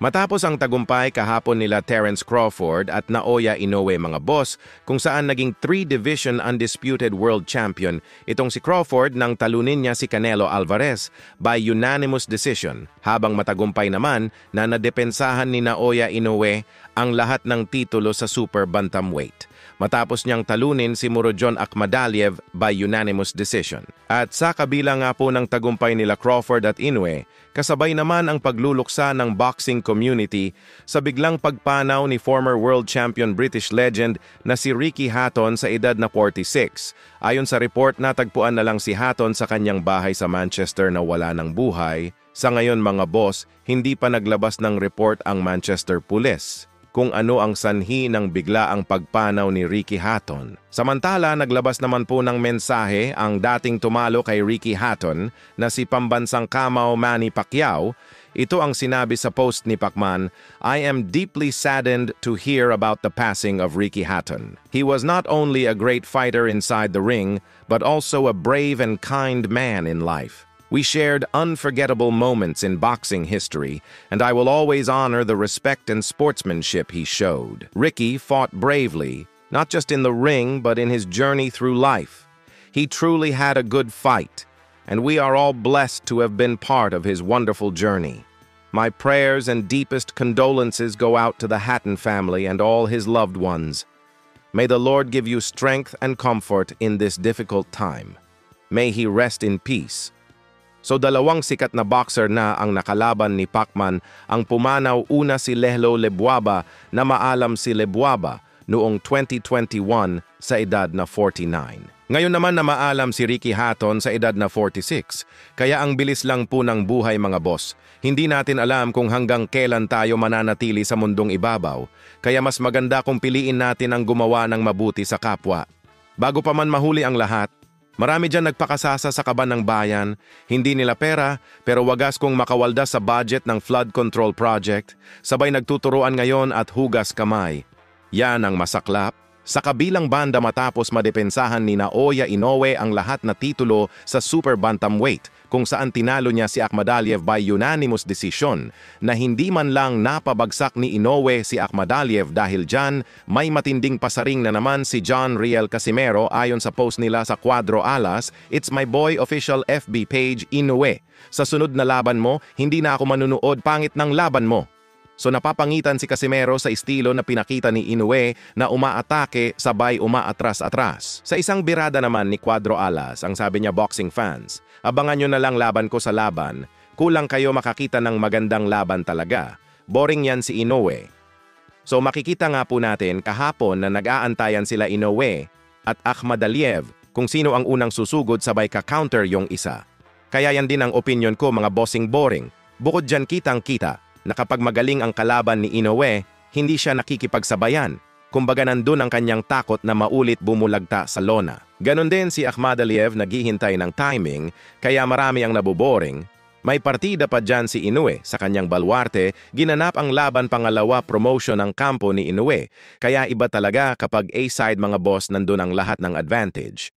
Matapos ang tagumpay kahapon nila Terence Crawford at Naoya Inoue mga boss, kung saan naging 3-division undisputed world champion, itong si Crawford nang talunin niya si Canelo Alvarez by unanimous decision, habang matagumpay naman na nadepensahan ni Naoya Inoue ang lahat ng titulo sa super bantamweight, matapos niyang talunin si Murodjon Akhmadaliev by unanimous decision. At sa kabila nga po ng tagumpay nila Crawford at Inoue, kasabay naman ang pagluluksa ng boxing community sa biglang pagpanaw ni former world champion British legend na si Ricky Hatton sa edad na 46. Ayon sa report, natagpuan na lang si Hatton sa kanyang bahay sa Manchester na wala ng buhay. Sa ngayon mga boss, hindi pa naglabas ng report ang Manchester Police kung ano ang sanhi ng biglaang pagpanaw ni Ricky Hatton. Samantala, naglabas naman po ng mensahe ang dating tumalo kay Ricky Hatton na si pambansang kamao Manny Pacquiao. Ito ang sinabi sa post ni Pacman, "I am deeply saddened to hear about the passing of Ricky Hatton. He was not only a great fighter inside the ring, but also a brave and kind man in life. We shared unforgettable moments in boxing history, and I will always honor the respect and sportsmanship he showed. Ricky fought bravely, not just in the ring, but in his journey through life. He truly had a good fight, and we are all blessed to have been part of his wonderful journey. My prayers and deepest condolences go out to the Hatton family and all his loved ones. May the Lord give you strength and comfort in this difficult time. May he rest in peace." So dalawang sikat na boxer na ang nakalaban ni Pacman. Ang pumanaw una si Lehlo Lebuaba na maalam si Lebuaba noong 2021 sa edad na 49. Ngayon naman na maalam si Ricky Hatton sa edad na 46. Kaya ang bilis lang po ng buhay mga boss. Hindi natin alam kung hanggang kailan tayo mananatili sa mundong ibabaw. Kaya mas maganda kung piliin natin ang gumawa ng mabuti sa kapwa. Bago pa man mahuli ang lahat, marami dyan nagpakasasa sa kaban ng bayan, hindi nila pera, pero wagas kung makawaldas sa budget ng flood control project, sabay nagtuturuan ngayon at hugas kamay. Yan ang masaklap. Sa kabilang banda matapos madepensahan ni Naoya Inoue ang lahat na titulo sa super bantamweight, kung saan tinalo niya si Akhmadaliev by unanimous decision, na hindi man lang napabagsak ni Inoue si Akhmadaliev dahil dyan, may matinding pasaring na naman si John Riel Casimero ayon sa post nila sa Cuadro Alas, "It's my boy official FB page Inoue. Sa sunod na laban mo, hindi na ako manunood, pangit ng laban mo." So napapangitan si Casimero sa estilo na pinakita ni Inoue na umaatake sabay umaatras-atras. Sa isang birada naman ni Cuadro Alas, ang sabi niya, "Boxing fans, abangan nyo na lang laban ko sa laban. Kulang kayo makakita ng magandang laban talaga. Boring yan si Inoue." So makikita nga po natin kahapon na nag-aantayan sila Inoue at Akhmadaliev kung sino ang unang susugod sabay ka-counter yung isa. Kaya yan din ang opinion ko mga bossing boring. Bukod dyan kitang-kita na kapag magaling ang kalaban ni Inoue, hindi siya nakikipagsabayan. Kumbaga nandun ang kanyang takot na maulit bumulagta sa lona. Ganon din si Akhmadaliev naghihintay ng timing, kaya marami ang naboboring. May partida pa dyan si Inoue sa kanyang baluarte, ginanap ang laban pangalawa promotion ng kampo ni Inoue. Kaya iba talaga kapag A-side mga boss nandun ang lahat ng advantage.